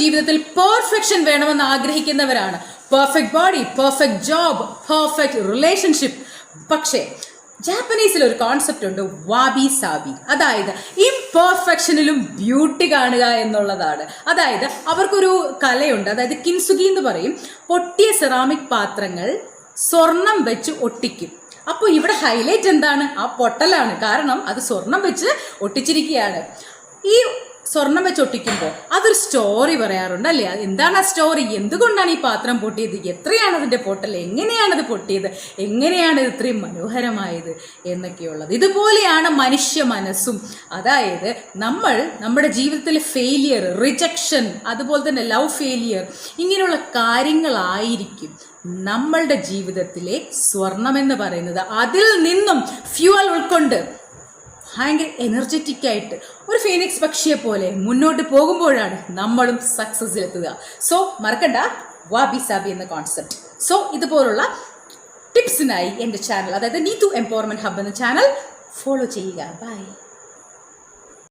ജീവിതത്തിൽ പെർഫെക്ഷൻ വേണമെന്ന് ആഗ്രഹിക്കുന്നവരാണ്. Perfect body, perfect job, perfect relationship. പക്ഷേ ജാപ്പനീസിൽ ഒരു കോൺസെപ്റ്റ് ഉണ്ട്, വാബി സാബി. അതായത് ഇംപെർഫെക്ഷനിലും ബ്യൂട്ടി കാണുക എന്നുള്ളതാണ്. അതായത് അവർക്കൊരു കലയുണ്ട്, അതായത് കിൻസുഗി എന്ന് പറയും. പൊട്ടിയ സെറാമിക് പാത്രങ്ങൾ സ്വർണം വെച്ച് ഒട്ടിക്കും. അപ്പോൾ ഇവിടെ ഹൈലൈറ്റ് എന്താണ്? ആ പൊട്ടലാണ്. കാരണം അത് സ്വർണം വെച്ച് ഒട്ടിച്ചിരിക്കുകയാണ്. ഈ സ്വർണം വെച്ച് ഒട്ടിക്കുമ്പോൾ അതൊരു സ്റ്റോറി പറയാറുണ്ട് അല്ലേ? എന്താണ് ആ സ്റ്റോറി? എന്തുകൊണ്ടാണ് ഈ പാത്രം പൊട്ടിയത്? എത്രയാണ് അതിൻ്റെ പൊട്ടൽ? എങ്ങനെയാണത് പൊട്ടിയത്? എങ്ങനെയാണ് ഇത് ഇത്രയും മനോഹരമായത് എന്നൊക്കെയുള്ളത്. ഇതുപോലെയാണ് മനുഷ്യ മനസ്സും. അതായത് നമ്മുടെ ജീവിതത്തിലെ ഫെയിലിയർ, റിജക്ഷൻ, അതുപോലെ തന്നെ ലവ് ഫെയിലിയർ, ഇങ്ങനെയുള്ള കാര്യങ്ങളായിരിക്കും നമ്മളുടെ ജീവിതത്തിലെ സ്വർണമെന്ന് പറയുന്നത്. അതിൽ നിന്നും ഫ്യൂവൽ ഉൾക്കൊണ്ട് ഭയങ്കര എനർജറ്റിക് ആയിട്ട് ഒരു ഫീനിക്സ് പക്ഷിയെ പോലെ മുന്നോട്ട് പോകുമ്പോഴാണ് നമ്മളും സക്സസ്സിലെത്തുക. സോ മറക്കണ്ട വാബി സാബി എന്ന കോൺസെപ്റ്റ്. സോ ഇതുപോലുള്ള ടിപ്സിനായി എൻ്റെ ചാനൽ, അതായത് നീതു എംപവർമെൻറ്റ് ഹബ് എന്ന ചാനൽ ഫോളോ ചെയ്യുക. ബൈ.